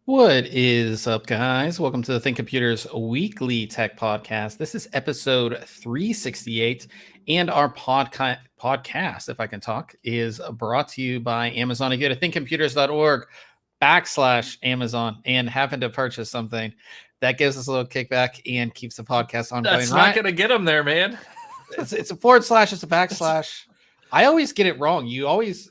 What is up, guys? Welcome to the ThinkComputers weekly tech podcast. This is episode 368, and our podcast, if I can talk, is brought to you by Amazon. If you go to thinkcomputers.org/Amazon and happen to purchase something, that gives us a little kickback and keeps the podcast on. That's not going to get them there, man. It's a forward slash, it's a backslash. I always get it wrong. You always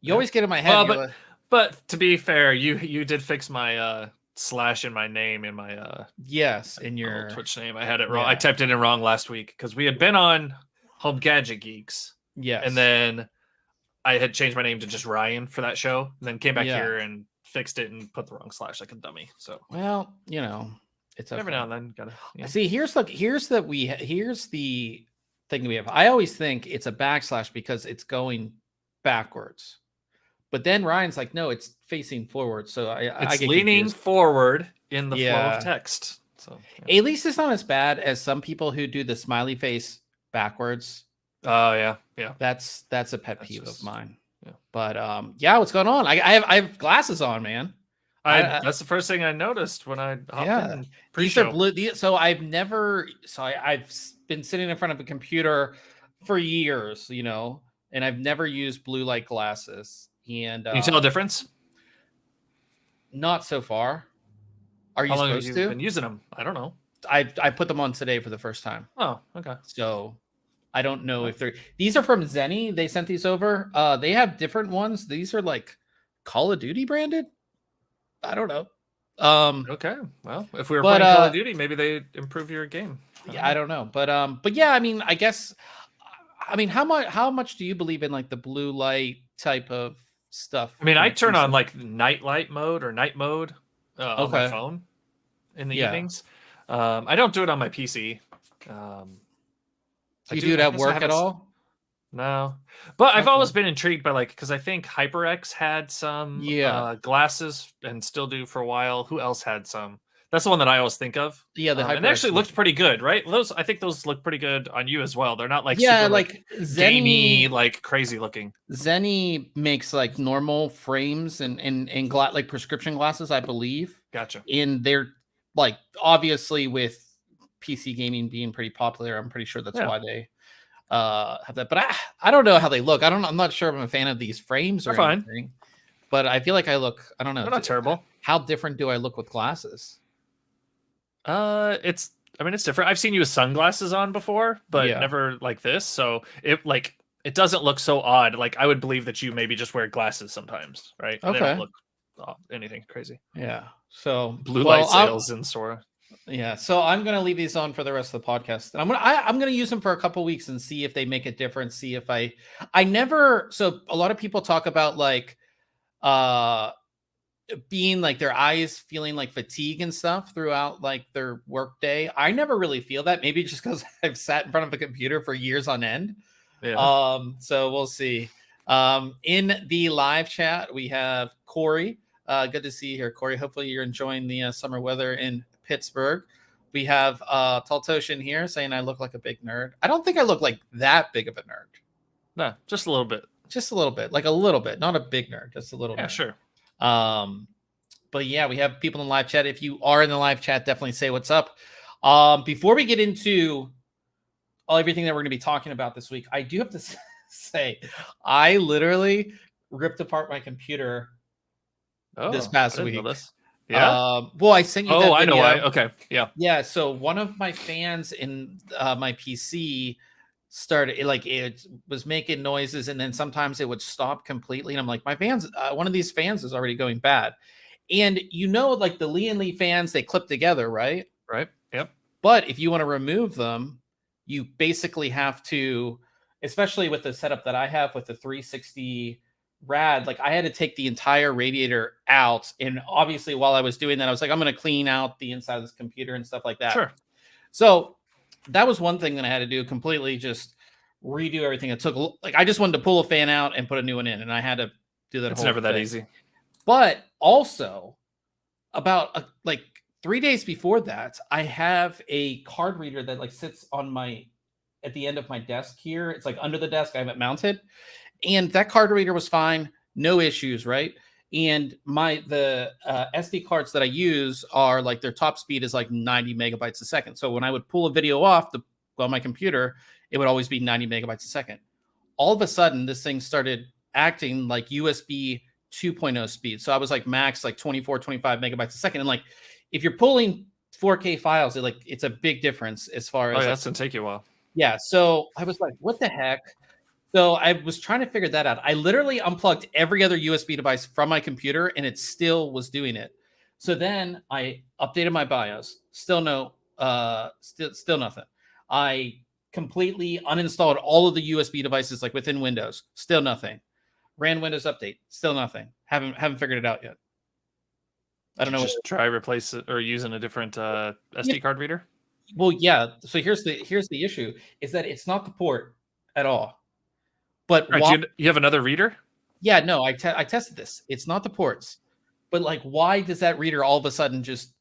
get in my head. But to be fair, you did fix my slash in my name in my yes, in your Twitch name. I had it wrong. Yeah. I typed it in wrong last week because we had been on Home Gadget Geeks. Yes. And then I had changed my name to just Ryan for that show, and then came back here and fixed it and put the wrong slash like a dummy. So well, it's every now and then gotta see. Here's the thing we have. I always think it's a backslash because it's going backwards. But then Ryan's like, no, it's facing forward. So I get leaning confused. Forward in the flow of text. So at least it's not as bad as some people who do the smiley face backwards. Oh yeah. That's a pet peeve of mine. Yeah. But what's going on? I have glasses on, man. That's the first thing I noticed when I hopped in. These are blue. I've been sitting in front of a computer for years, and I've never used blue light glasses. And can you tell a difference? Not so far. Are you supposed to? Been using them? I don't know. I put them on today for the first time. Oh, okay. So I don't know if these are from Zenny. They sent these over. They have different ones. These are like Call of Duty branded. I don't know. Okay. Well, if we were playing Call of Duty, maybe they improve your game. I don't know. But yeah, I mean, I guess. I mean, how much do you believe in like the blue light type of stuff? I mean, I turn on like night light mode or night mode on my phone in the evenings. I don't do it on my PC. Do you do it at work at all? No, but I've always been intrigued by because I think HyperX had some glasses and still do for a while. Who else had some? That's the one that I always think of. Yeah, and they actually looked pretty good, right? I think those look pretty good on you as well. They're not super, Zenny, gamey, crazy looking. Zenny makes like normal frames and like prescription glasses, I believe. Gotcha. And they're like obviously with PC gaming being pretty popular, I'm pretty sure that's why they have that. But I don't know how they look. I'm not sure I'm a fan of these frames or anything. But I feel like I don't know. They're not terrible. How different do I look with glasses? It's different. I've seen you with sunglasses on before, but never like this. So it doesn't look so odd. Like I would believe that you maybe just wear glasses sometimes, right? Okay. They don't look anything crazy. Yeah. So blue light sales in Sora. Yeah. So I'm gonna leave these on for the rest of the podcast. And I'm gonna use them for a couple weeks and see if they make a difference. See if I never. So a lot of people talk about being like their eyes feeling like fatigue and stuff throughout like their work day. I never really feel that. Maybe just because I've sat in front of a computer for years on end. Yeah. So we'll see. In the live chat, we have Corey. Good to see you here, Corey. Hopefully you're enjoying the summer weather in Pittsburgh. We have Taltoshin here saying I look like a big nerd. I don't think I look like that big of a nerd. No, just a little bit. Just a little bit. Like a little bit. Not a big nerd. Just a little bit. Yeah, sure. But yeah, we have people in the live chat. If you are in the live chat, definitely say what's up. Before we get into everything that we're going to be talking about this week, I do have to say, I literally ripped apart my computer this past week. Yeah. Well, I sent you that video. I know why. Okay. Yeah. Yeah. So one of my fans in my PC started it was making noises, and then sometimes it would stop completely. And I'm like, my fans, one of these fans is already going bad. And like the Lee and Lee fans, they clip together, right? Right. Yep. But if you want to remove them, you basically have to, especially with the setup that I have with the 360 rad, like I had to take the entire radiator out. And obviously while I was doing that, I was like, I'm going to clean out the inside of this computer and stuff like that. Sure. So that was one thing that I had to do, completely just redo everything. It took I just wanted to pull a fan out and put a new one in, and I had to do that. It's never that easy. But also about 3 days before that, I have a card reader that sits on at the end of my desk here. It's under the desk. I have it mounted, and that card reader was fine, no issues, right? And the SD cards that I use are their top speed is 90 megabytes a second. So when I would pull a video off on my computer, it would always be 90 megabytes a second. All of a sudden, this thing started acting like USB 2.0 speed. So I was max 24, 25 megabytes a second. And if you're pulling 4K files, it's a big difference as far as that's gonna take you a while. Yeah. So I was like, what the heck? So I was trying to figure that out. I literally unplugged every other USB device from my computer, and it still was doing it. So then I updated my BIOS. Still still nothing. I completely uninstalled all of the USB devices within Windows. Still nothing. Ran Windows Update. Still nothing. Haven't figured it out yet. I don't know. Just try replace it or using a different SD card reader. Well, yeah. So here's the issue: is that it's not the port at all. But you have another reader? Yeah, no. I tested this. It's not the ports, but why does that reader all of a sudden just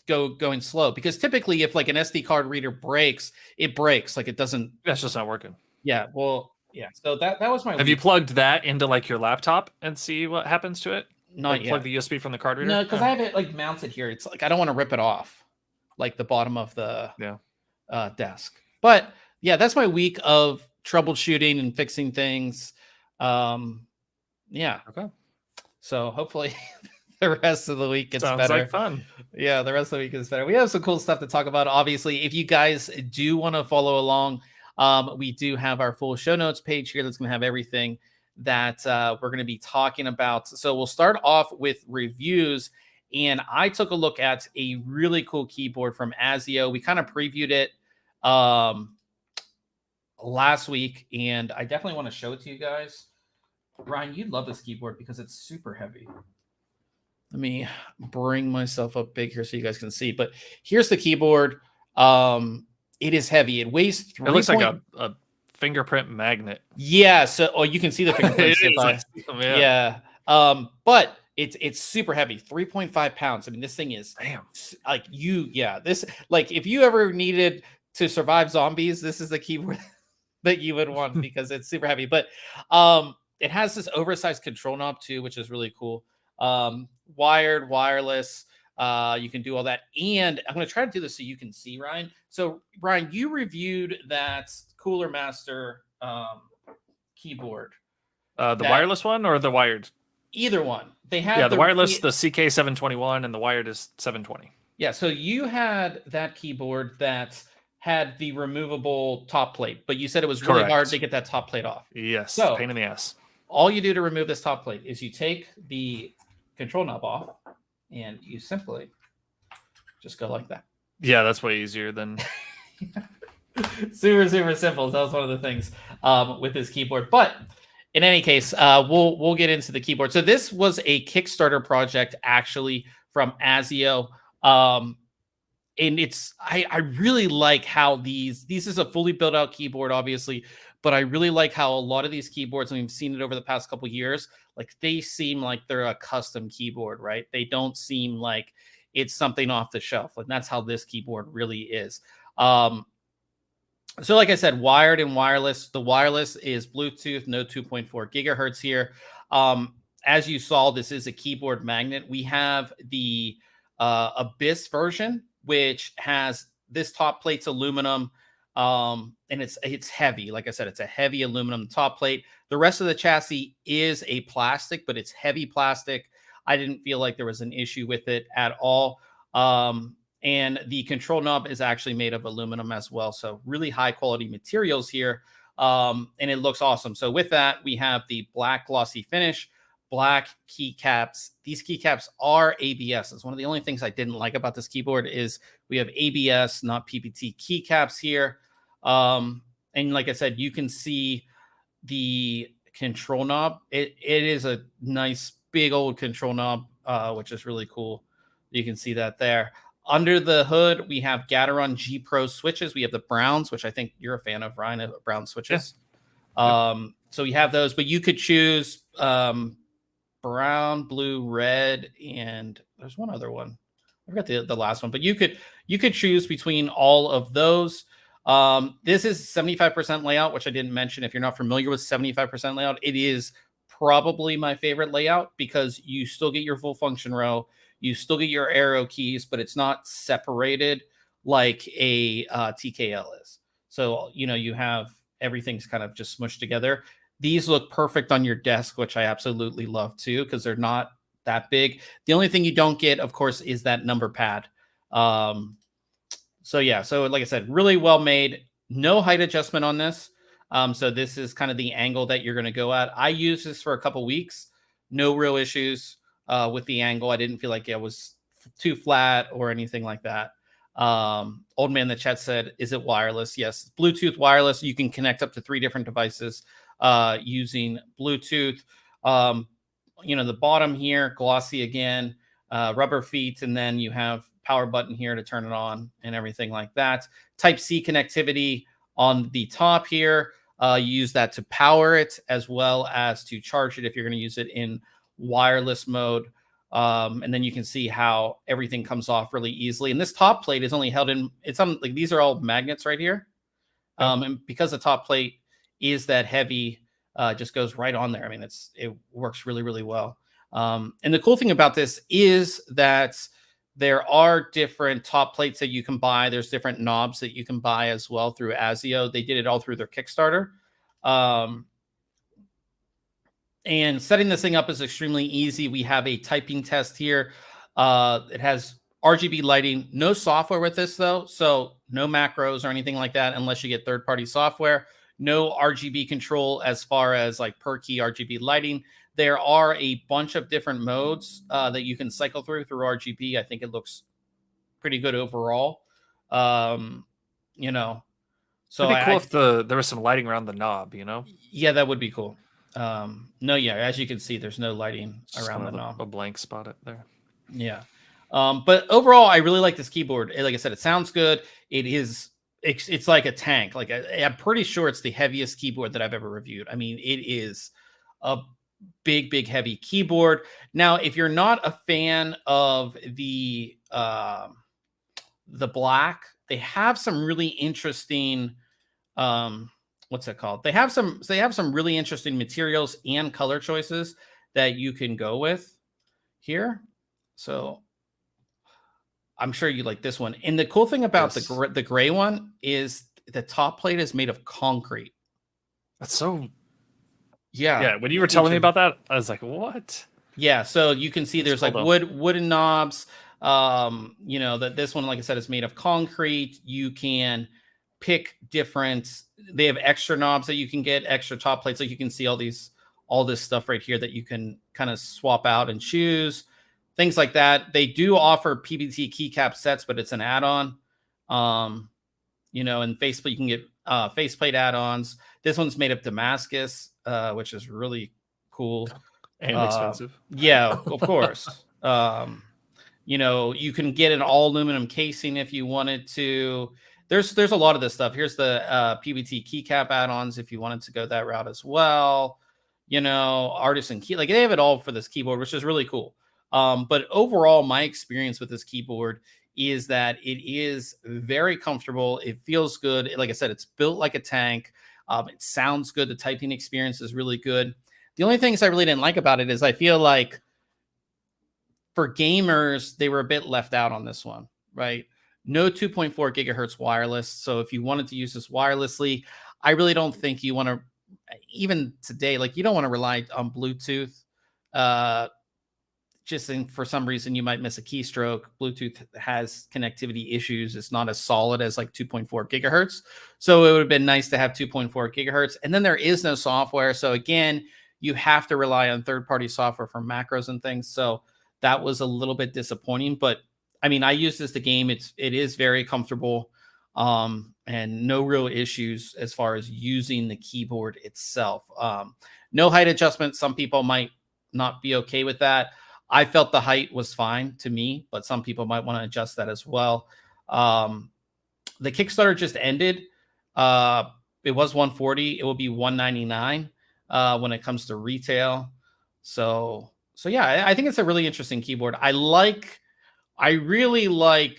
going slow? Because typically, if an SD card reader breaks, it breaks. It doesn't. That's just not working. Yeah. Well, yeah. So that was my. Have you plugged that into your laptop and see what happens to it? Not yet. Plug the USB from the card reader? No, because I have it mounted here. It's I don't want to rip it off, the bottom of the desk. But yeah, that's my week of troubleshooting and fixing things. Yeah. Okay. So hopefully the rest of the week gets better. Sounds like fun. Yeah, the rest of the week is better. We have some cool stuff to talk about. Obviously, if you guys do want to follow along, we do have our full show notes page here that's going to have everything that we're going to be talking about. So we'll start off with reviews. And I took a look at a really cool keyboard from AZIO. We kind of previewed it last week, and I definitely want to show it to you guys. Ryan, you'd love this keyboard because it's super heavy. Let me bring myself up big here so you guys can see. But here's the keyboard. It is heavy. It weighs 3. It looks like a fingerprint magnet. Yeah. So you can see the fingerprints. Yeah. But it's super heavy, 3.5 pounds. I mean, this thing is this if you ever needed to survive zombies, this is the keyboard that you would want because it's super heavy. But it has this oversized control knob too, which is really cool. Wired, wireless. You can do all that. And I'm going to try to do this so you can see, Ryan. So Ryan, you reviewed that Cooler Master keyboard. The wireless one or the wired? Either one. They have the wireless, the CK721, and the wired is 720. Yeah, so you had that keyboard that had the removable top plate, but you said it was really hard to get that top plate off. Yes, so pain in the ass. All you do to remove this top plate is you take the control knob off and you simply just go like that. Yeah, that's way easier than... super simple. That was one of the things with this keyboard. But in any case, we'll get into the keyboard. So this was a Kickstarter project actually from AZIO. And I really like how this is a fully built out keyboard, obviously, but I really like how a lot of these keyboards, and we've seen it over the past couple of years, they seem like they're a custom keyboard, right? They don't seem like it's something off the shelf. And that's how this keyboard really is. So like I said, wired and wireless. The wireless is Bluetooth, no 2.4 gigahertz here. As you saw, this is a keyboard magnet. We have the Abyss version, which has this top plate's aluminum, and it's heavy. Like I said, it's a heavy aluminum top plate. The rest of the chassis is a plastic, but it's heavy plastic. I didn't feel like there was an issue with it at all. And the control knob is actually made of aluminum as well. So really high quality materials here. And it looks awesome. So with that, we have the black glossy finish, black keycaps. These keycaps are ABS. It's one of the only things I didn't like about this keyboard is we have ABS, not PPT keycaps here. And like I said, you can see the control knob. It is a nice big old control knob, which is really cool. You can see that there. Under the hood, we have Gateron G Pro switches. We have the browns, which I think you're a fan of, Ryan, brown switches. Yeah. So we have those, but you could choose brown, blue, red, and there's one other one. I forgot the last one, but you could choose between all of those. This is 75% layout, which I didn't mention. If you're not familiar with 75% layout, it is probably my favorite layout because you still get your full function row. You still get your arrow keys, but it's not separated like a TKL is. So, you have everything's kind of just smushed together. These look perfect on your desk, which I absolutely love too, because they're not that big. The only thing you don't get, of course, is that number pad. So yeah, so like I said, really well made. No height adjustment on this. So this is kind of the angle that you're going to go at. I used this for a couple weeks. No real issues with the angle. I didn't feel like it was too flat or anything like that. Old man in the chat said, is it wireless? Yes, Bluetooth wireless. You can connect up to 3 different devices using Bluetooth. The bottom here, glossy again, rubber feet, and then you have power button here to turn it on and everything like that. Type-C connectivity on the top here. You use that to power it as well as to charge it if you're going to use it in wireless mode. And then you can see how everything comes off really easily. And this top plate is only held in, it's on, like, these are all magnets right here. And because the top plate is that heavy, it just goes right on there. I mean, it works really, really well. And the cool thing about this is that there are different top plates that you can buy. There's different knobs that you can buy as well through AZIO. They did it all through their Kickstarter. And setting this thing up is extremely easy. We have a typing test here. It has RGB lighting, no software with this though. So no macros or anything like that, unless you get third-party software. No RGB control as far as like per key RGB lighting. There are a bunch of different modes that you can cycle through RGB. I think it looks pretty good overall. So it'd be cool if there was some lighting around the knob, Yeah, that would be cool. As you can see, there's no lighting around the knob. A blank spot there. Yeah. But overall, I really like this keyboard. Like I said, it sounds good. It's like a tank. Like I'm pretty sure it's the heaviest keyboard that I've ever reviewed. I mean, it is a big, heavy keyboard. Now, if you're not a fan of the black, they have some really interesting, what's it called? They have some really interesting materials and color choices that you can go with here. So I'm sure you like this one. And the cool thing about the gray one is the top plate is made of concrete. That's so... Yeah. When you were telling me about that, I was like, what? Yeah. So you can see there's like wooden knobs. That this one, like I said, is made of concrete. You can pick different, they have extra knobs that you can get, extra top plates. Like you can see all this stuff right here that you can kind of swap out and choose. Things like that. They do offer PBT keycap sets, but it's an add-on. And faceplate, you can get faceplate add-ons. This one's made of Damascus, which is really cool. And expensive. Yeah, of course. You can get an all aluminum casing if you wanted to. There's a lot of this stuff. Here's the PBT keycap add-ons if you wanted to go that route as well. Artisan key, like they have it all for this keyboard, which is really cool. But overall, my experience with this keyboard is that it is very comfortable. It feels good. Like I said, it's built like a tank. It sounds good. The typing experience is really good. The only things I really didn't like about it is I feel like for gamers, they were a bit left out on this one, right? No 2.4 gigahertz wireless. So if you wanted to use this wirelessly, I really don't think you want to, even today, like you don't want to rely on Bluetooth. just for some reason you might miss a keystroke. Bluetooth has connectivity issues. It's not as solid as like 2.4 gigahertz. So it would have been nice to have 2.4 gigahertz. And then there is no software. So again, you have to rely on third-party software for macros and things. So that was a little bit disappointing. But I mean, I use this to game. It is very comfortable, and no real issues as far as using the keyboard itself. No height adjustment. Some people might not be okay with that. I felt the height was fine to me, but some people might want to adjust that as well. The Kickstarter just ended. It was 140. It will be 199 when it comes to retail. So yeah, I think it's a really interesting keyboard. I really like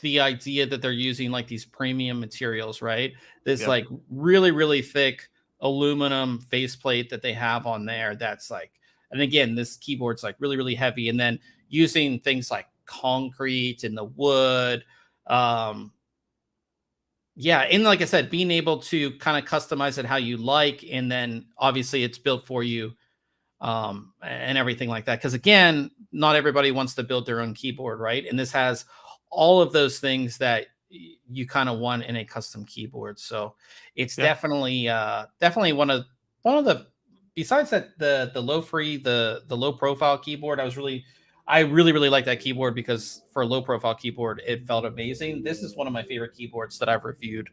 the idea that they're using like these premium materials, right? This like really, really thick aluminum faceplate that they have on there. That's like, and again, this keyboard's like really, really heavy. And then using things like concrete and the wood. Yeah. And like I said, being able to kind of customize it how you like. And then obviously it's built for you, and everything like that. Because again, not everybody wants to build their own keyboard, right? And this has all of those things that you kind of want in a custom keyboard. So it's definitely one of the, besides that, the low profile keyboard, I really like that keyboard because for a low profile keyboard, it felt amazing. This is one of my favorite keyboards that I've reviewed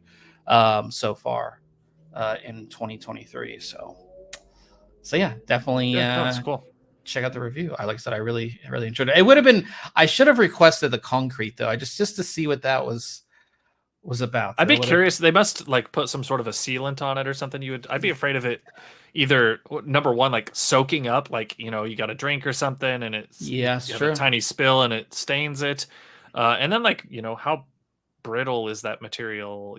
so far in 2023. So yeah, definitely. That's cool. Check out the review. Like I said, I really enjoyed it. It would have been, I should have requested the concrete though. Just to see what that was about. I'd be curious. They must like put some sort of a sealant on it or something. I'd be afraid of it either, number one, like soaking up, like, you got a drink or something and it's a tiny spill and it stains it. And then like, how brittle is that material?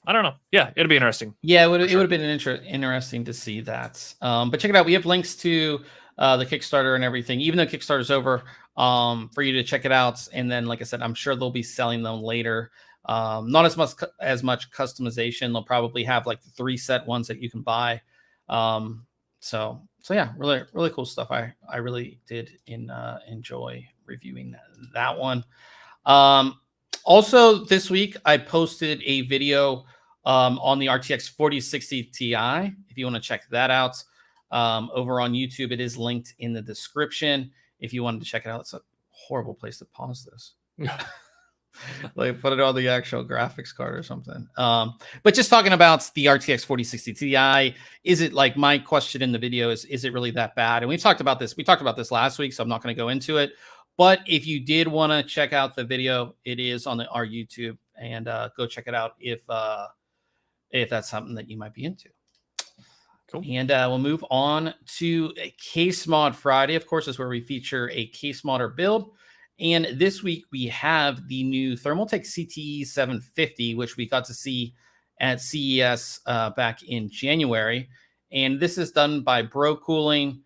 I don't know. Yeah, it'd be interesting. Yeah, it would have been interesting to see that. But check it out. We have links to the Kickstarter and everything, even though Kickstarter's over, for you to check it out. And then, like I said, I'm sure they'll be selling them later. Not as much customization. They'll probably have like the 3 set ones that you can buy. So yeah, really cool stuff. I really did enjoy reviewing that one. Also this week I posted a video on the RTX 4060 Ti. If you want to check that out over on YouTube, it is linked in the description. If you wanted to check it out, it's a horrible place to pause this. Like put it on the actual graphics card or something. But just talking about the RTX 4060 Ti, is it, like, my question in the video is it really that bad? And we talked about this last week, so I'm not going to go into it. But if you did want to check out the video, it is on our YouTube, and go check it out if that's something that you might be into. Cool. And we'll move on to Case Mod Friday. Of course, is where we feature a case modder build. And this week we have the new Thermaltake CTE 750, which we got to see at CES back in January. And this is done by Bro Cooling.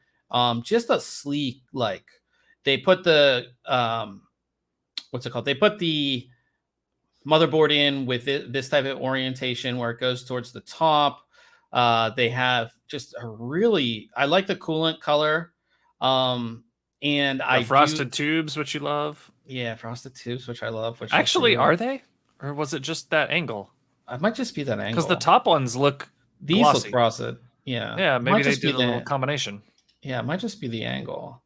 Just a sleek, like, they put the what's it called? They put the motherboard in with this type of orientation where it goes towards the top. They have just a really, I like the coolant color. And the frosted tubes, which you love. Yeah, frosted tubes, which I love. Which actually, are they? Or was it just that angle? It might just be that angle. Because the top ones look These glossy. Look frosted. Yeah. Yeah, maybe they did a little combination. Yeah, it might just be the angle.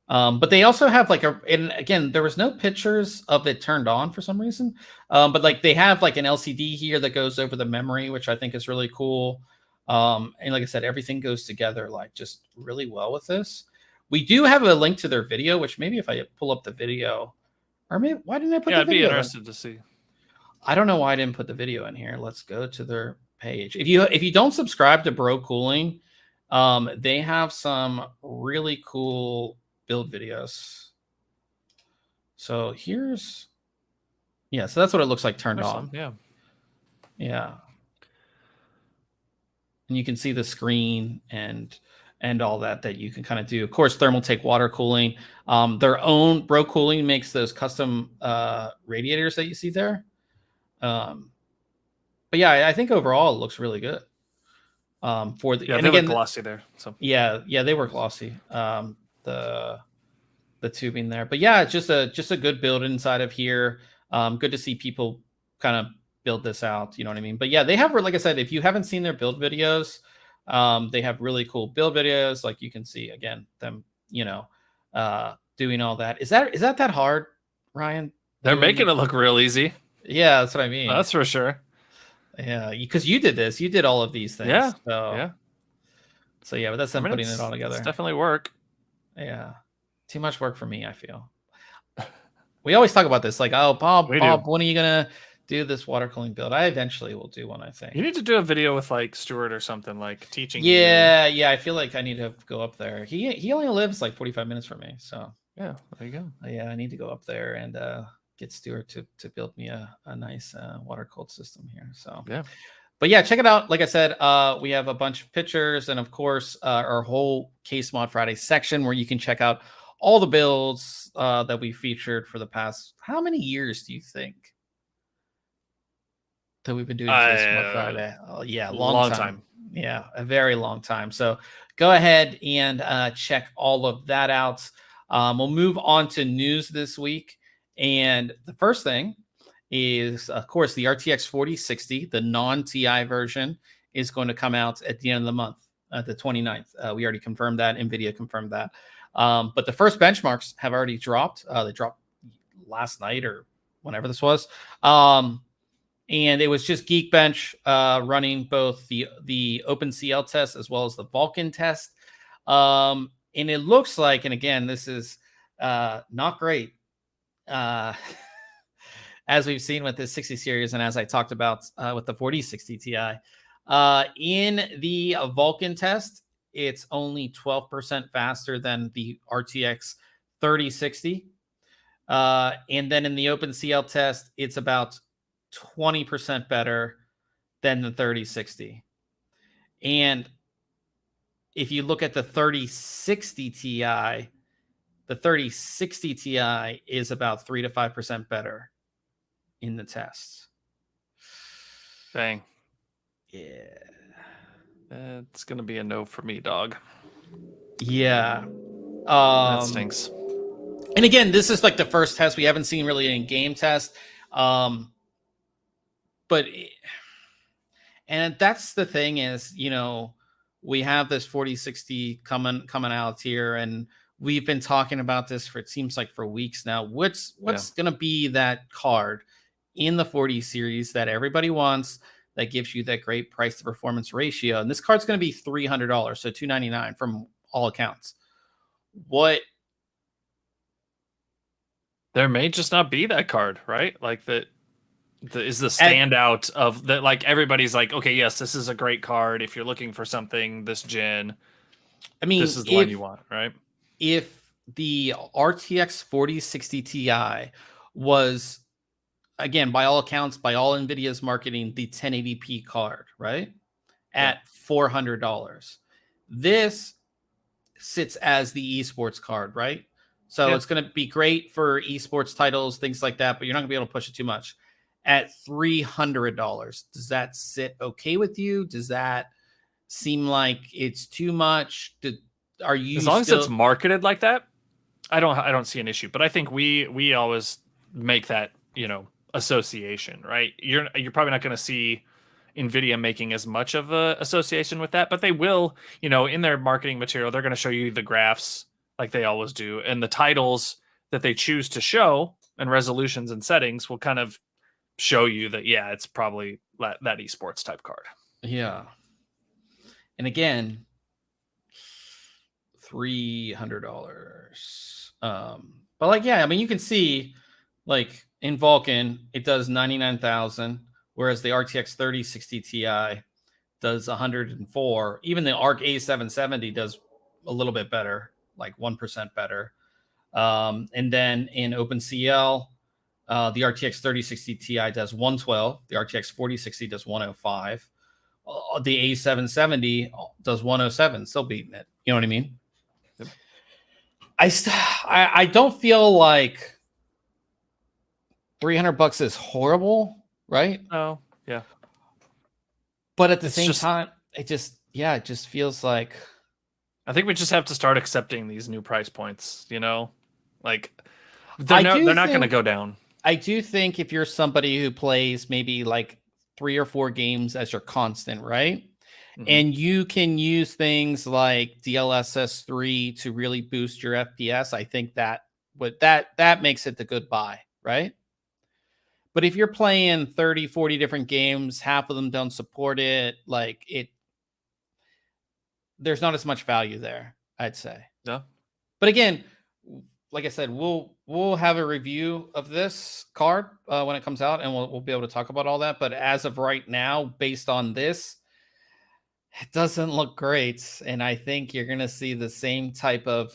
But they also have like and again, there was no pictures of it turned on for some reason. But like they have like an LCD here that goes over the memory, which I think is really cool. And like I said, everything goes together like just really well with this. We do have a link to their video, which maybe if I pull up the video, or maybe why didn't I put the video? Yeah, I'd be interested to see. I don't know why I didn't put the video in here. Let's go to their page. If you don't subscribe to Bro Cooling, they have some really cool build videos. So so that's what it looks like turned on. Yeah. And you can see the screen and all that you can kind of do. Of course, Thermaltake water cooling. Their own Bro Cooling makes those custom radiators that you see there. But yeah, I think overall it looks really good. They were glossy there. So yeah, they were glossy. tubing there. But yeah, it's just a good build inside of here. Good to see people kind of build this out. You know what I mean? But yeah, they have, like I said, if you haven't seen their build videos, they have really cool build videos. Like you can see again them, doing all that. Is that hard, Ryan? They're making it look real easy. Yeah, that's what I mean. That's for sure. Yeah, because you did this. You did all of these things. Yeah. So yeah, but that's them putting it all together. It's definitely work. Yeah. Too much work for me, I feel. We always talk about this, like, oh, Bob, when are you gonna do this water cooling build? I eventually will do one, I think. You need to do a video with like Stuart or something, like teaching. Yeah, I feel like I need to go up there. He only lives like 45 minutes from me, so yeah, there you go. Yeah, I need to go up there and get Stuart to build me a nice water cooled system here. So yeah. But yeah, check it out. Like I said, we have a bunch of pictures and, of course, our whole Case Mod Friday section where you can check out all the builds that we featured for the past. How many years do you think that we've been doing Case Mod Friday? Oh, yeah, long time. Yeah, a very long time. So go ahead and check all of that out. We'll move on to news this week. And the first thing is, of course, the RTX 4060, the non-TI version, is going to come out at the end of the month, the 29th. We already confirmed that. NVIDIA confirmed that. But the first benchmarks have already dropped. They dropped last night or whenever this was. And it was just Geekbench running both the OpenCL test as well as the Vulkan test. And it looks like, and again, this is not great. As we've seen with the 60 series, and as I talked about with the 4060 Ti, in the Vulkan test, it's only 12% faster than the RTX 3060. And then in the OpenCL test, it's about 20% better than the 3060. And if you look at the 3060 Ti, the 3060 Ti is about 3 to 5% better in the tests. Dang. Yeah. It's going to be a no for me, dog. Yeah. That stinks. And again, this is like the first test. We haven't seen really any game test. And that's the thing is, we have this 4060 coming out here, and we've been talking about this for, it seems like, for weeks now. What's going to be that card in the 40 series that everybody wants, that gives you that great price to performance ratio? And this card's going to be $300, so $299 from all accounts. What? There may just not be that card, right? Like that is the standout of that. Like everybody's like, okay, yes, this is a great card. If you're looking for something this gen, I mean, this is the one you want, right? If the RTX 4060 Ti was, again, by all accounts, by all NVIDIA's marketing, the 1080p card, right? At $400. This sits as the esports card, right? So it's going to be great for esports titles, things like that, but you're not going to be able to push it too much. At $300, does that sit okay with you? Does that seem like it's too much? Are you, as long as it's marketed like that, I don't see an issue. But I think we always make that, association, right? You're probably not going to see NVIDIA making as much of a association with that, but they will, in their marketing material, they're going to show you the graphs like they always do, and the titles that they choose to show and resolutions and settings will kind of show you that, it's probably that esports type card. Yeah. And again, $300. But like, I mean, you can see, like, in Vulkan, it does 99,000, whereas the RTX 3060 Ti does 104. Even the ARC A770 does a little bit better, like 1% better. And then in OpenCL, the RTX 3060 Ti does 112. The RTX 4060 does 105. The A770 does 107, still beating it. You know what I mean? Yep. I don't feel like $300 is horrible, right? Oh, yeah. But at the same time, it just feels like I think we just have to start accepting these new price points, you know? Like they're not going to go down. I do think if you're somebody who plays maybe like 3 or 4 games as your constant, right? And you can use things like DLSS 3 to really boost your FPS, I think that makes it the good buy, right? But if you're playing 30, 40 different games, half of them don't support it, like there's not as much value there, I'd say. Yeah. But again, like I said, we'll have a review of this card when it comes out, and we'll be able to talk about all that. But as of right now, based on this, it doesn't look great, and I think you're gonna see the same type of,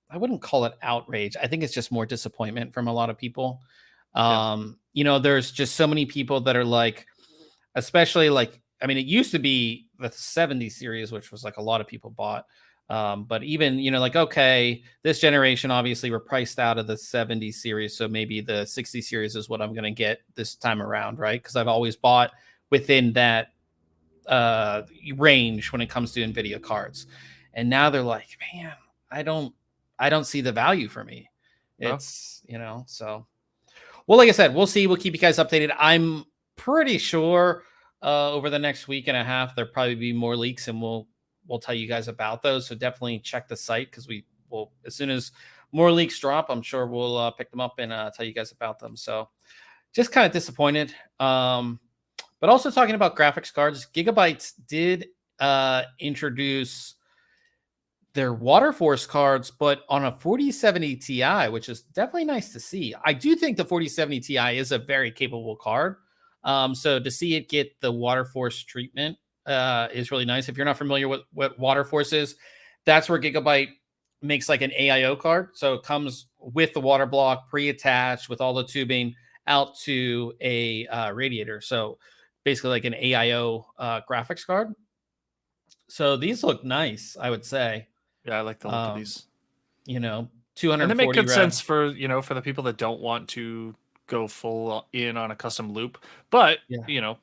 I wouldn't call it outrage. I think it's just more disappointment from a lot of people. You know, there's just so many people that are like, especially like, I mean, it used to be the 70 series, which was like a lot of people bought. But even, you know, like, okay, this generation, obviously we're priced out of the 70 series. So maybe the 60 series is what I'm going to get this time around. Right. Cause I've always bought within that range when it comes to NVIDIA cards. And now they're like, man, I don't see the value for me. It's, you know, so, well, like I said, we'll see. We'll keep you guys updated. I'm pretty sure over the next week and a half, there'll probably be more leaks, and we'll tell you guys about those. So definitely check the site, because we will, as soon as more leaks drop, I'm sure we'll pick them up and tell you guys about them. So just kind of disappointed. But also talking about graphics cards, Gigabyte did introduce their Waterforce cards, but on a 4070 Ti, which is definitely nice to see. I do think the 4070 Ti is a very capable card. So to see it get the Waterforce treatment is really nice. If you're not familiar with what Waterforce is, that's where Gigabyte makes like an AIO card. So it comes with the water block pre-attached with all the tubing out to a radiator. So basically like an AIO graphics card. So these look nice, I would say. Yeah, I like the look of these. You know, 240 and they make good rev. sense for, you know, for the people that don't want to go full in on a custom loop. But, you know,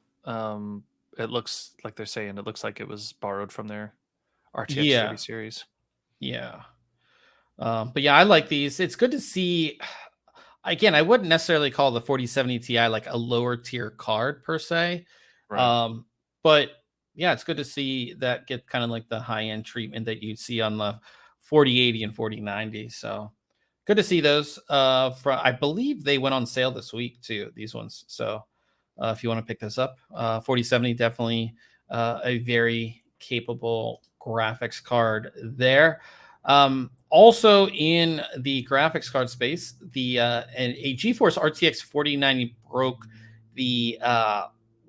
it looks like they're saying it looks like it was borrowed from their RTX 30 series. Yeah. But yeah, I like these. It's good to see. Again, I wouldn't necessarily call the 4070 Ti like a lower tier card per se. Right. But yeah, it's good to see that get kind of like the high end treatment that you see on the 4080 and 4090. So good to see those. I believe they went on sale this week too, these ones. So if you want to pick this up, 4070, definitely a very capable graphics card there. Also in the graphics card space, a GeForce RTX 4090 broke the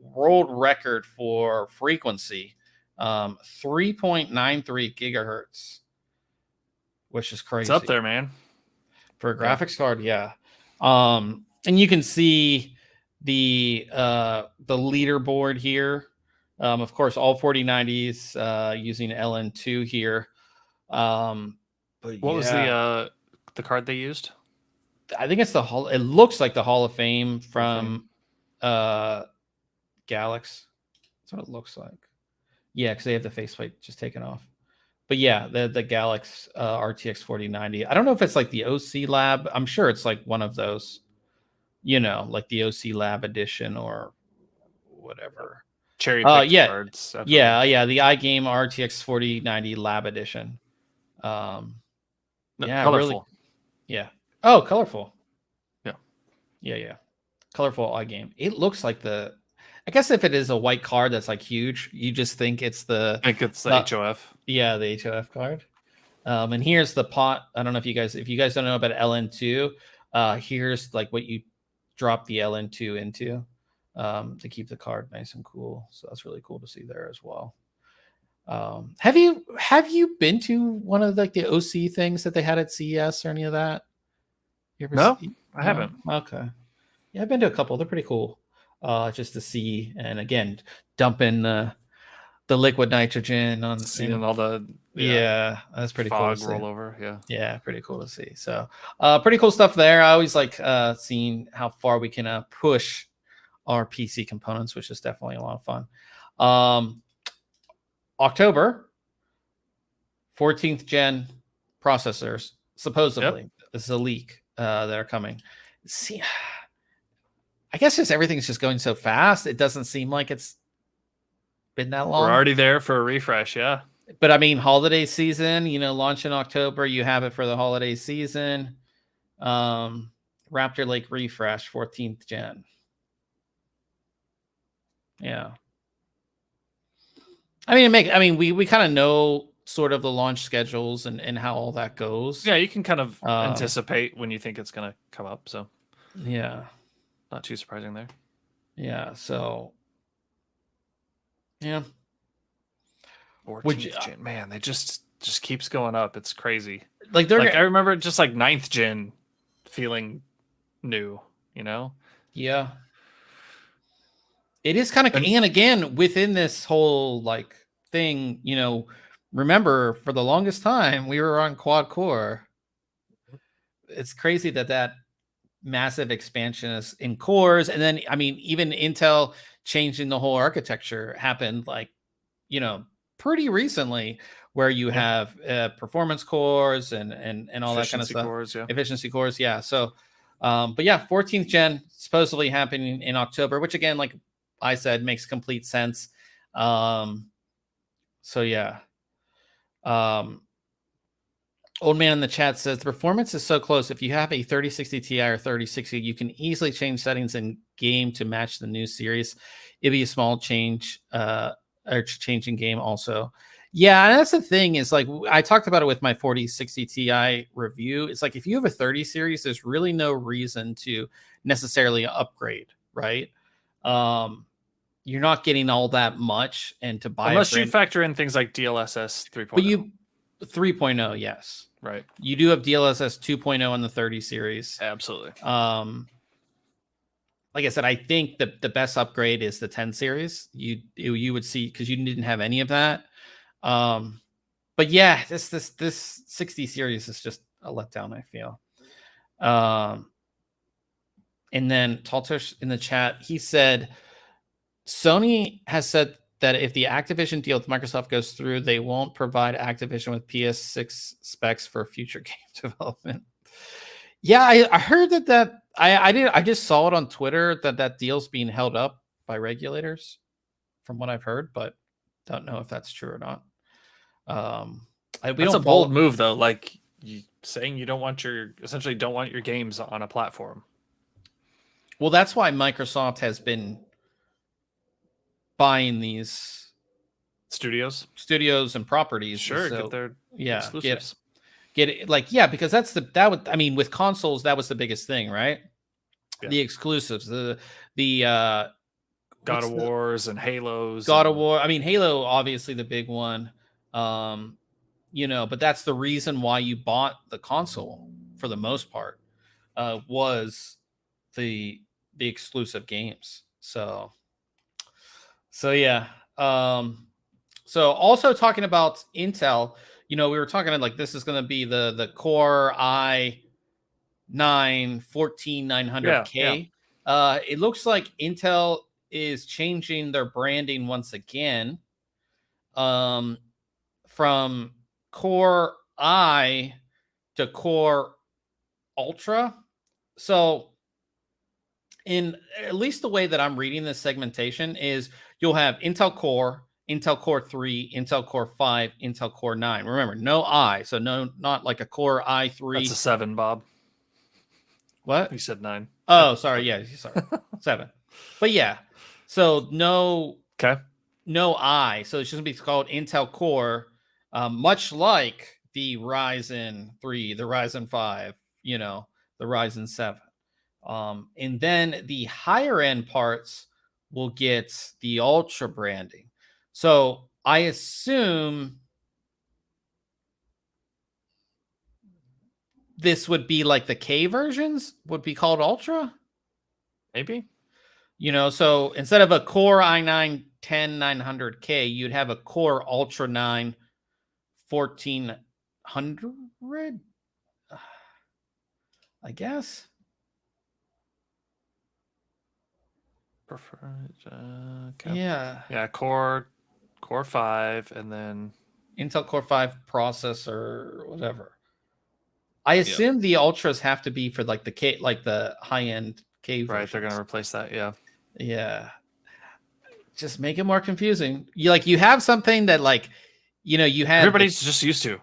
world record for frequency, 3.93 gigahertz, which is crazy. It's up there, man. For a graphics card, yeah. And you can see the leaderboard here. Of course, all 4090s using LN2 here. But what was the card they used? I think it's it looks like the Hall of Fame from Galax. That's what it looks like. Yeah, because they have the faceplate just taken off. But yeah, the Galax RTX 4090. I don't know if it's like the OC Lab. I'm sure it's like one of those, you know, like the OC Lab edition or whatever. Cherry picked cards. Definitely. Yeah. The iGame RTX 4090 Lab edition. Yeah, colorful. Really. Yeah. Oh, colorful. Yeah. Yeah. Colorful iGame. It looks like I guess if it is a white card that's like huge, you just think it's the HOF. Yeah, the HOF card. And here's the pot. I don't know if you guys don't know about LN2, here's like what you drop the LN2 into to keep the card nice and cool. So that's really cool to see there as well. Have you been to one of like the OC things that they had at CES or any of that? No, I haven't. Okay. Yeah, I've been to a couple. They're pretty cool. Just to see, and again, dumping the liquid nitrogen on seeing all the that's pretty cool. Fog roll over. Yeah, pretty cool to see. So pretty cool stuff there. I always like seeing how far we can push our PC components, which is definitely a lot of fun. October 14th gen processors, supposedly. Yep. This is a leak that are coming. See, I guess just everything's just going so fast. It doesn't seem like it's been that long. We're already there for a refresh, yeah. But I mean, holiday season, launch in October. You have it for the holiday season. Raptor Lake refresh, 14th gen. Yeah. I mean, we kind of know sort of the launch schedules and how all that goes. Yeah, you can kind of anticipate when you think it's going to come up. So, yeah, not too surprising there. Yeah. So, yeah. 14th gen, man, they just keeps going up. It's crazy. Like I remember just like 9th gen feeling new. Yeah. It is kind of, and again, within this whole like thing, remember for the longest time we were on quad core. It's crazy that massive expansion is in cores. And then, I mean, even Intel changing the whole architecture happened like, pretty recently, where you have performance cores and all that kind of stuff. Cores, yeah. Efficiency cores. Yeah. So, but yeah, 14th gen supposedly happening in October, which again, like I said, makes complete sense. So yeah. Old man in the chat says the performance is so close. If you have a 3060 Ti or 3060, you can easily change settings in game to match the new series. It'd be a small change, or change in game also. Yeah, and that's the thing is like I talked about it with my 4060 Ti review. It's like if you have a 30 series, there's really no reason to necessarily upgrade, right? You're not getting all that much, and to buy unless you factor in things like DLSS 3.0. But you 3.0, yes. Right. You do have DLSS 2.0 on the 30 series. Absolutely. Like I said, I think the best upgrade is the 10 series. You would see, because you didn't have any of that. But yeah, this 60 series is just a letdown, I feel. And then Taltosh in the chat, he said Sony has said that if the Activision deal with Microsoft goes through, they won't provide Activision with PS6 specs for future game development. Yeah, I heard that I just saw it on Twitter that deal's being held up by regulators, from what I've heard, but don't know if that's true or not. That's a bold move, though. Like saying you essentially don't want your games on a platform. Well, that's why Microsoft has been buying these studios and properties. Sure, so, get their exclusives. Get it, like, yeah, because I mean, with consoles, that was the biggest thing, right? Yeah. The exclusives, the God of Wars and Halos. God of War. I mean, Halo, obviously the big one. But that's the reason why you bought the console for the most part, was the exclusive games. So yeah. So also talking about Intel, we were talking like this is going to be the Core i9 14900K. Yeah. It looks like Intel is changing their branding once again, from Core i to Core Ultra. So in at least the way that I'm reading this segmentation is you'll have Intel Core, Intel Core 3, Intel Core 5, Intel Core 9. Remember, no I. So no, not like a Core i3. That's a 7, Bob. What? You said 9. Oh, sorry. Yeah, sorry. 7. But yeah. So no. Okay. No I. So it's just going to be called Intel Core, much like the Ryzen 3, the Ryzen 5, the Ryzen 7. And then the higher end parts will get the Ultra branding. So I assume this would be like the K versions would be called Ultra. Maybe. So instead of a Core i9 10900K, you'd have a Core Ultra 9 1400, I guess. Preferred. Okay. Yeah. Yeah. Core 5, and then Intel Core 5 processor, whatever. I assume the Ultras have to be for like the K, like the high end K versions. Right, they're gonna replace that. Yeah. Yeah. Just make it more confusing. You have something that you had everybody's just used to.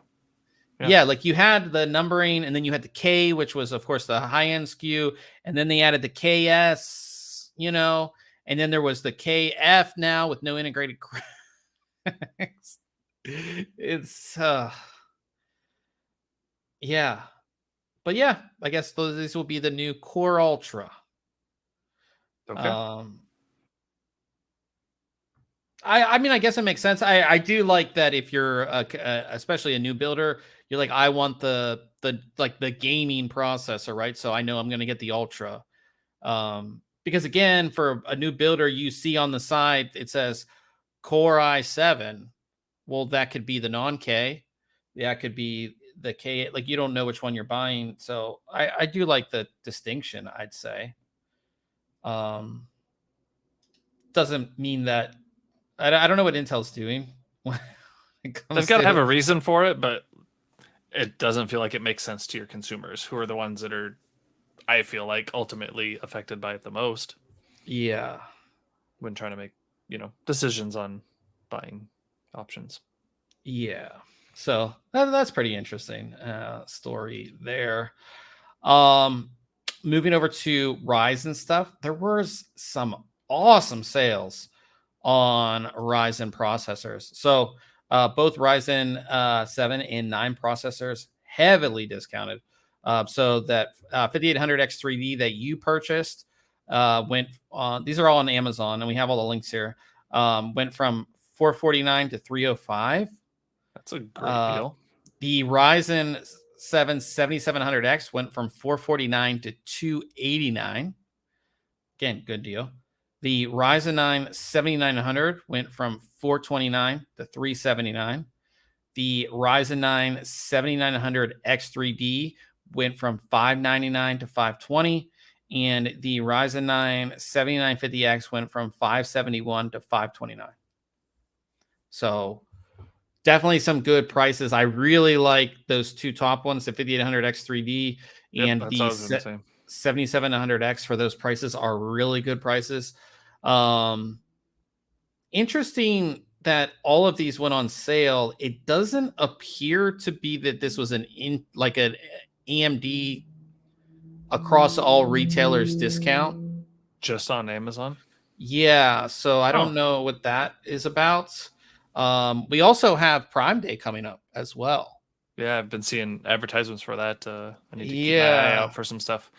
Yeah, like you had the numbering, and then you had the K, which was of course the high end SKU, and then they added the KS, and then there was the KF now with no integrated graphics. It's yeah. But yeah, I guess these will be the new Core Ultra. Okay. I mean, I guess it makes sense. I do like that if you're especially a new builder, you're like, I want the gaming processor, right? So I know I'm going to get the Ultra. Because again, for a new builder, you see on the side it says Core i7. Well, that could be the non-K. Yeah, it could be the K. Like you don't know which one you're buying. So I do like the distinction, I'd say. Doesn't mean that I don't know what Intel's doing. They've got to have a reason for it, but it doesn't feel like it makes sense to your consumers, who are the ones that are, I feel like, ultimately affected by it the most. Yeah. When trying to make, decisions on buying options. Yeah. So that's pretty interesting story there. Moving over to Ryzen stuff, there was some awesome sales on Ryzen processors. So both Ryzen 7 and 9 processors heavily discounted. So that 5800X3D that you purchased went on. These are all on Amazon, and we have all the links here. Went from $449 to $305. That's a great deal. The Ryzen 7 7700X went from $449 to $289. Again, good deal. The Ryzen 9 7900 went from $429 to $379. The Ryzen 9 7900 X3D went from $599 to $520. And the Ryzen 9 7950X went from $571 to $529. So definitely some good prices. I really like those two top ones, the 5800 X3D and the 7700X for those prices are really good prices. Interesting that all of these went on sale. It doesn't appear to be that this was an AMD across all retailers discount. Just on Amazon? Yeah, so I don't know what that is about. We also have Prime Day coming up as well. Yeah, I've been seeing advertisements for that. I need to keep my eye out for some stuff.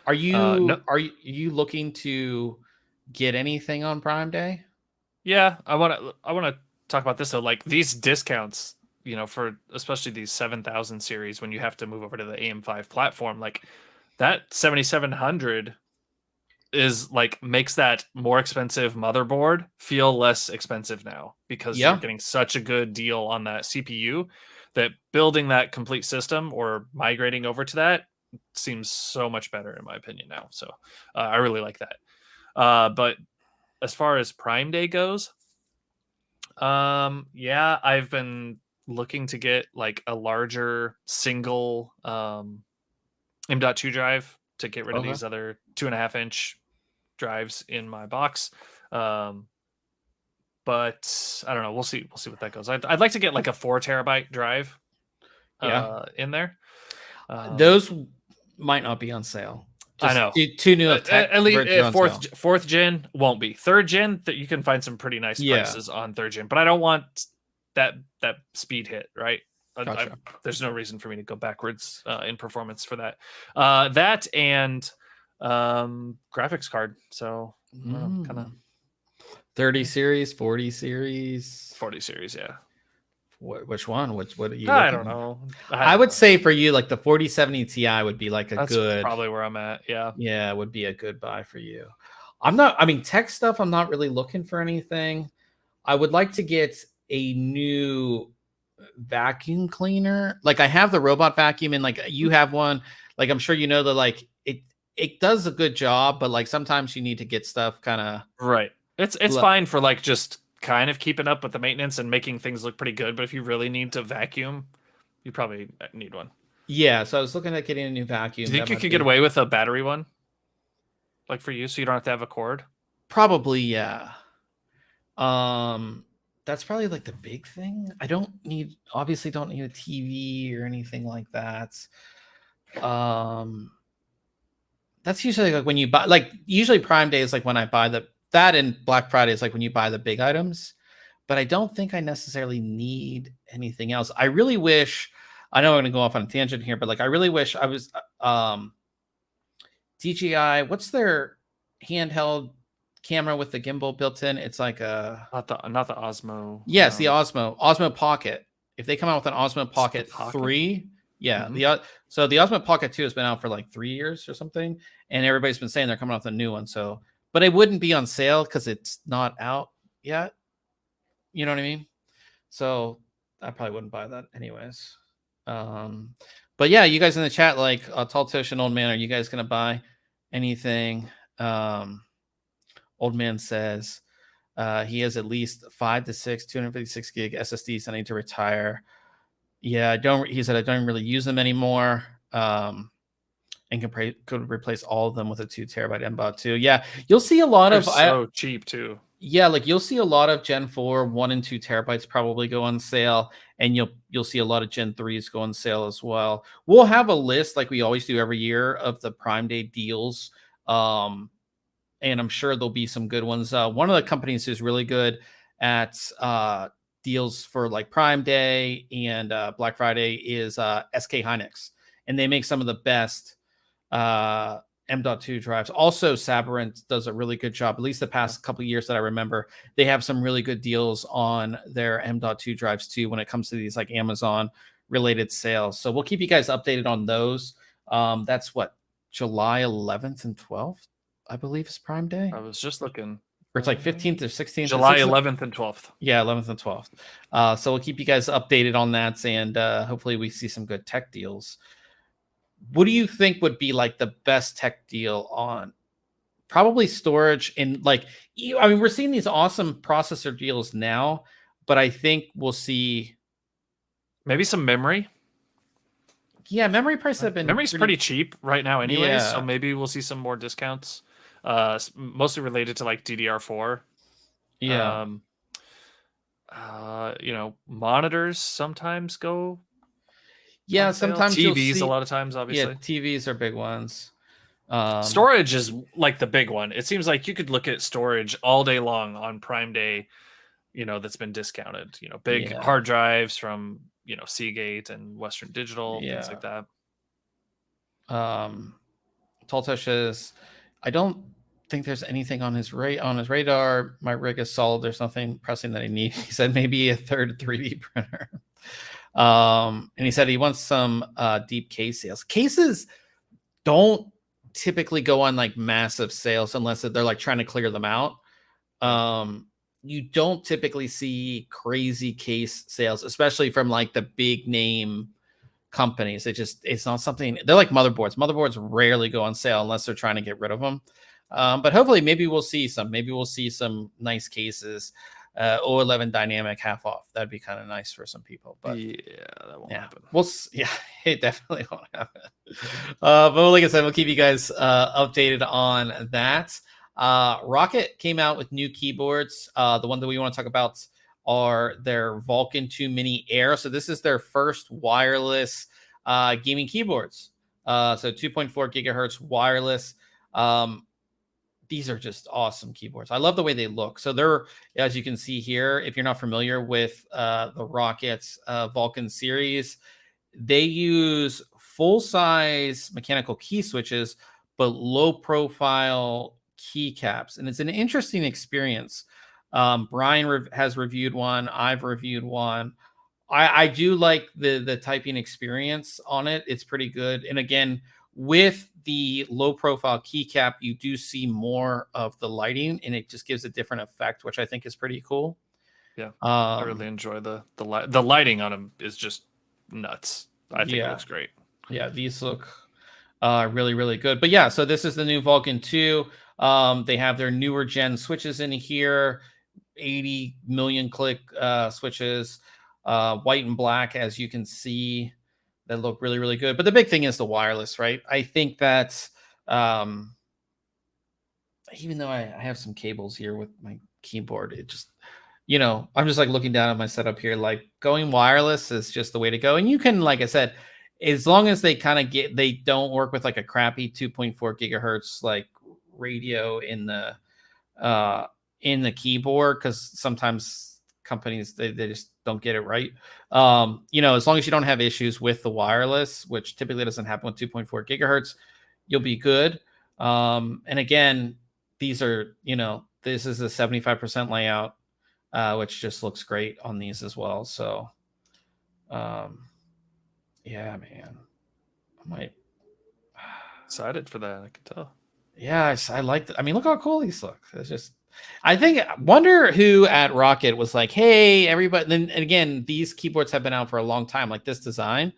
Are you looking to get anything on Prime Day? Yeah, I want to talk about this though. Like these discounts, for especially these 7000 series, when you have to move over to the AM5 platform, like that 7700 is like makes that more expensive motherboard feel less expensive now, because you're getting such a good deal on that CPU that building that complete system or migrating over to that seems so much better in my opinion now. So I really like that. But as far as Prime Day goes, I've been looking to get like a larger single M.2 drive to get rid of these other 2.5-inch drives in my box. But I don't know. We'll see what that goes. I'd like to get like a 4 terabyte drive in there. Those might not be on sale. I know. Two new at least fourth gen won't be. Third gen, that you can find some pretty nice prices on third gen, but I don't want that speed hit, right? Gotcha. There's no reason for me to go backwards in performance for that. That and graphics card. So kind of 30 series, 40 series, 40 series, yeah. Which one? What are you? I don't know. I would say for you, like the 4070 Ti would be like That's good. Probably where I'm at. Yeah. Yeah, it would be a good buy for you. I mean, tech stuff, I'm not really looking for anything. I would like to get a new vacuum cleaner. Like I have the robot vacuum, and like you have one. Like I'm sure you know that like it does a good job, but like sometimes you need to get stuff kind of right. It's fine for like just kind of keeping up with the maintenance and making things look pretty good. But if you really need to vacuum, you probably need one. Yeah, so I was looking at getting a new vacuum. Do you think you could get away with a battery one? Like for you, so you don't have to have a cord? Probably, yeah. That's probably like the big thing. I obviously don't need a TV or anything like that. That's usually like when you buy, like usually Prime Day is like when I buy that and Black Friday is like when you buy the big items, but I don't think I necessarily need anything else. I really wish, I know I'm going to go off on a tangent here, but like I really wish I was DJI, what's their handheld camera with the gimbal built in? It's like a not the Osmo. Yes, the Osmo Pocket. If they come out with an Osmo Pocket 3, yeah, so the Osmo Pocket 2 has been out for like 3 years or something, and everybody's been saying they're coming out with a new one. So, but it wouldn't be on sale because it's not out yet. You know what I mean? So I probably wouldn't buy that anyways. But yeah, you guys in the chat, like Tall Tosh and Old Man, are you guys gonna buy anything? Old Man says he has at least 5 to 6 256 gig SSDs I need to retire. Yeah, he said I don't really use them anymore. And could replace all of them with a 2 terabyte M.2. Yeah, you'll see a lot of so cheap too. Yeah, like you'll see a lot of Gen 4 1 and 2 terabytes probably go on sale, and you'll see a lot of Gen 3s go on sale as well. We'll have a list like we always do every year of the Prime Day deals. And I'm sure there'll be some good ones. One of the companies who's really good at deals for like Prime Day and Black Friday is SK Hynix, and they make some of the best M.2 drives. Also, Sabrent does a really good job. At least the past couple of years that I remember, they have some really good deals on their M.2 drives too when it comes to these like Amazon related sales. So we'll keep you guys updated on those. That's what, July 11th and 12th, I believe, is Prime Day. I was just looking. Or it's like 15th or 16th. July 11th and 12th. Yeah, 11th and 12th. So we'll keep you guys updated on that, and hopefully we see some good tech deals. What do you think would be like the best tech deal on probably storage? And like, I mean, we're seeing these awesome processor deals now, but I think we'll see maybe some memory. Yeah, memory prices have been pretty cheap right now anyway, so maybe we'll see some more discounts. Mostly related to like DDR4. Yeah. Monitors sometimes go. Yeah, sometimes TVs a lot of times, obviously. Yeah, TVs are big ones. Storage is like the big one. It seems like you could look at storage all day long on Prime Day, that's been discounted. Big hard drives from Seagate and Western Digital, things like that. Tolta says, I don't think there's anything on his radar. My rig is solid. There's nothing pressing that I need. He said maybe a third 3D printer. And he said he wants some deep case sales. Cases don't typically go on like massive sales unless they're like trying to clear them out. You don't typically see crazy case sales, especially from like the big name companies. It's not something. They're like motherboards. Motherboards rarely go on sale unless they're trying to get rid of them. But hopefully maybe we'll see some nice cases. O11 dynamic half off. That'd be kind of nice for some people, but yeah, that won't happen. It definitely won't happen. But like I said, we'll keep you guys updated on that. ROCCAT came out with new keyboards. The one that we want to talk about are their Vulcan 2 Mini Air. So this is their first wireless gaming keyboards. So 2.4 gigahertz wireless. These are just awesome keyboards. I love the way they look. So they're, as you can see here, if you're not familiar with the ROCCAT Vulcan series, they use full-size mechanical key switches, but low-profile keycaps. And it's an interesting experience. Brian has reviewed one. I've reviewed one. I do like the typing experience on it. It's pretty good. And again, with the low profile keycap, you do see more of the lighting, and it just gives a different effect, which I think is pretty cool. Yeah, I really enjoy the lighting on them is just nuts. I think it looks great. Yeah, these look really, really good. But yeah, so this is the new Vulcan 2. They have their newer gen switches in here. 80 million click switches, white and black, as you can see, that look really, really good. But the big thing is the wireless, right? I think that even though I have some cables here with my keyboard, it just, I'm just like looking down at my setup here, like going wireless is just the way to go. And you can, like I said, as long as they they don't work with like a crappy 2.4 gigahertz like radio in the keyboard, because sometimes companies they just don't get it right. As long as you don't have issues with the wireless, which typically doesn't happen with 2.4 gigahertz, you'll be good. And again, these are, this is a 75% layout, which just looks great on these as well. So, yeah, man, I might excited for that. I can tell. Yeah, I like it. I mean, look how cool these look. It's just, wonder who at ROCCAT was like, hey, everybody. And again, these keyboards have been out for a long time, like this design.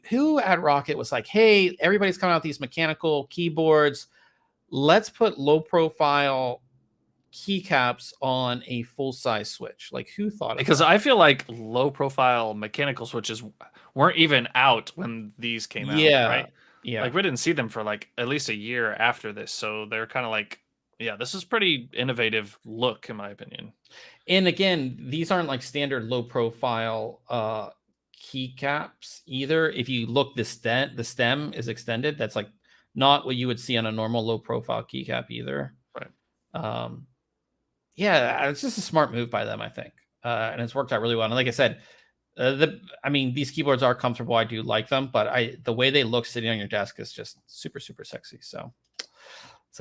Who at ROCCAT was like, hey, everybody's coming out with these mechanical keyboards. Let's put low profile keycaps on a full size switch. Like, who thought of Because that? I feel like low profile mechanical switches weren't even out when these came out, right? Yeah. Like we didn't see them for like at least a year after this. So they're kind of like, yeah, this is pretty innovative look in my opinion. And again, these aren't like standard low profile keycaps either. If you look, the stem is extended. That's like not what you would see on a normal low profile keycap either. Right. Yeah, it's just a smart move by them, I think. And it's worked out really well. And like I said, these keyboards are comfortable. I do like them, but the way they look sitting on your desk is just super, super sexy. So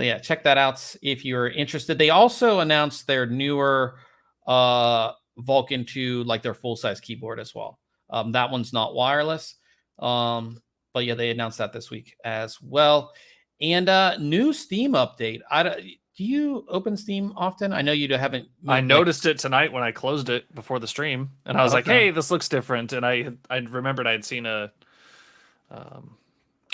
yeah, check that out if you're interested. They also announced their newer Vulcan 2, like their full-size keyboard as well. That one's not wireless. But yeah, they announced that this week as well. And new Steam update. Do you open Steam often? I know you haven't. I noticed it tonight when I closed it before the stream, and I was like, "Hey, this looks different." And I remembered I had seen a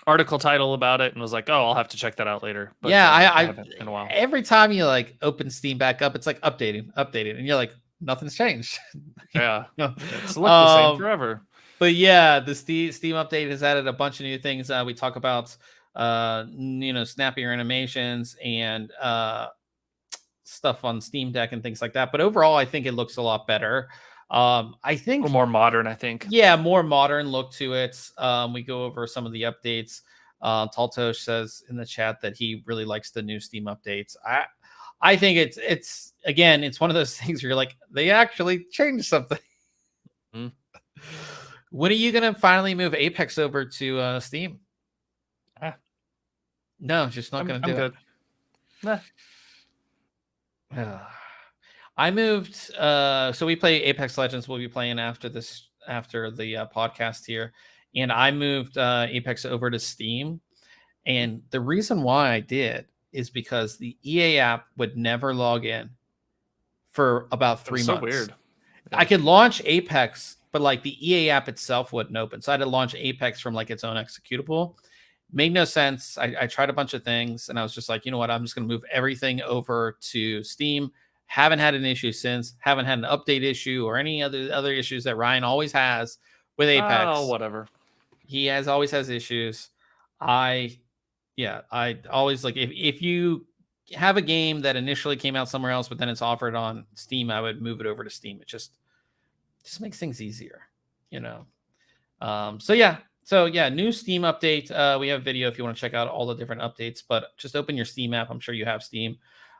article title about it, and was like, "Oh, I'll have to check that out later." But, yeah, I haven't in a while. Every time you like open Steam back up, it's like updating, and you're like, nothing's changed. Yeah, it's looked the same forever. But yeah, the Steam update has added a bunch of new things. We talk about snappier animations and stuff on Steam Deck and things like that. But overall, I think it looks a lot better. I think a little more modern. I think, yeah, more modern look to it. We go over some of the updates. Taltosh says in the chat that he really likes the new Steam updates. I think it's again, it's one of those things where you're like, they actually changed something. Mm. When are you gonna finally move Apex over to Steam? No, just not gonna do it. Nah. I moved. So we play Apex Legends. We'll be playing after the podcast here, and I moved Apex over to Steam. And the reason why I did is because the EA app would never log in for about 3 months. So weird. Yeah. I could launch Apex, but like the EA app itself wouldn't open. So I had to launch Apex from like its own executable. Made no sense. I tried a bunch of things, and I was just like, you know what? I'm just going to move everything over to Steam. Haven't had an issue since. Haven't had an update issue or any other issues that Ryan always has with Apex. Oh, whatever. He always has issues. I always like if you have a game that initially came out somewhere else, but then it's offered on Steam, I would move it over to Steam. It just makes things easier, So yeah, new Steam update. We have video if you want to check out all the different updates, but just open your Steam app. I'm sure you have Steam,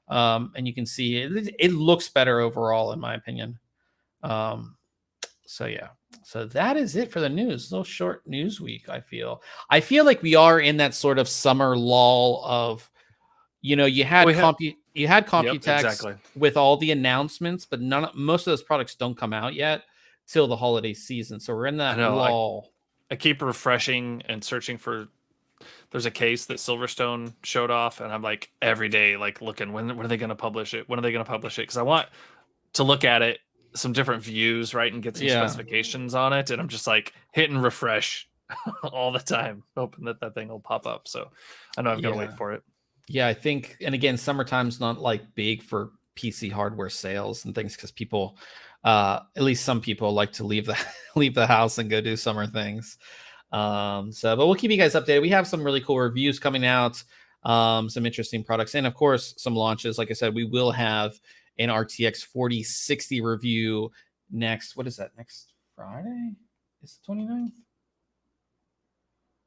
and you can see it looks better overall, in my opinion. So yeah, so that is it for the news. A little short news week. I feel like we are in that sort of summer lull of, you had Computex exactly. with all the announcements, but most of those products don't come out yet till the holiday season. So we're in that lull. I keep refreshing and searching for. There's a case that Silverstone showed off, and I'm like every day, like looking when are they going to publish it? When are they going to publish it? Because I want to look at it, some different views, right, and get some specifications on it. And I'm just like hitting refresh all the time, hoping that thing will pop up. So I know I've got to wait for it. Yeah, I think, and again, summertime's not like big for PC hardware sales and things because people, at least some people, like to leave the house and go do summer things. But we'll keep you guys updated. We have some really cool reviews coming out, some interesting products, and of course some launches. Like I said, we will have an RTX 4060 review next. What is that? Next Friday? Is it 29th?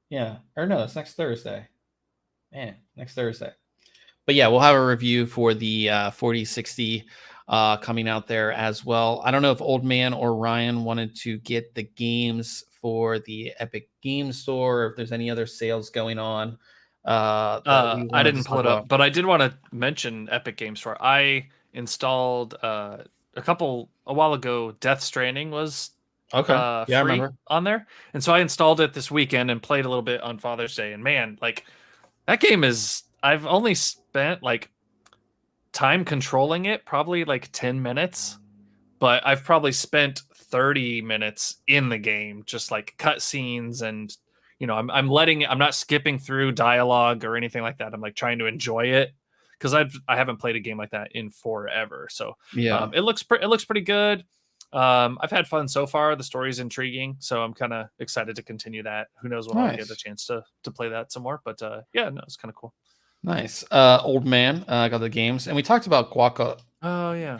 Yeah, or no, it's next Thursday. Man, next Thursday. But yeah, we'll have a review for the 4060 coming out there as well. I don't know if Old Man or Ryan wanted to get the games for the Epic Game Store, or if there's any other sales going on. I didn't pull it up, but I did want to mention Epic Game Store. I installed a while ago. Death Stranding was free I remember on there, and so I installed it this weekend and played a little bit on Father's Day. And man, like that game is. I've only spent like time controlling it, probably like 10 minutes, but I've probably spent 30 minutes in the game, just like cutscenes and. I'm not skipping through dialogue or anything like that. I'm like trying to enjoy it because I haven't played a game like that in forever. So yeah, it looks pretty good. I've had fun so far. The story's intriguing, so I'm kind of excited to continue that. Who knows when I'll get a chance to play that some more? But yeah, no, it's kind of cool. Nice. Old Man got the games, and we talked about Guacamelee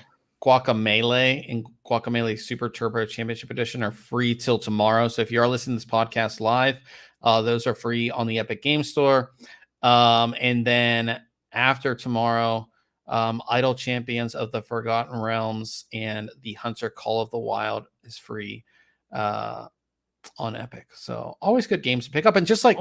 and Guacamelee Super Turbo Championship Edition are free till tomorrow. So if you are listening to this podcast live, those are free on the Epic Game Store. And then after tomorrow, Idle Champions of the Forgotten Realms and the Hunter Call of the Wild is free on Epic. So always good games to pick up. And just like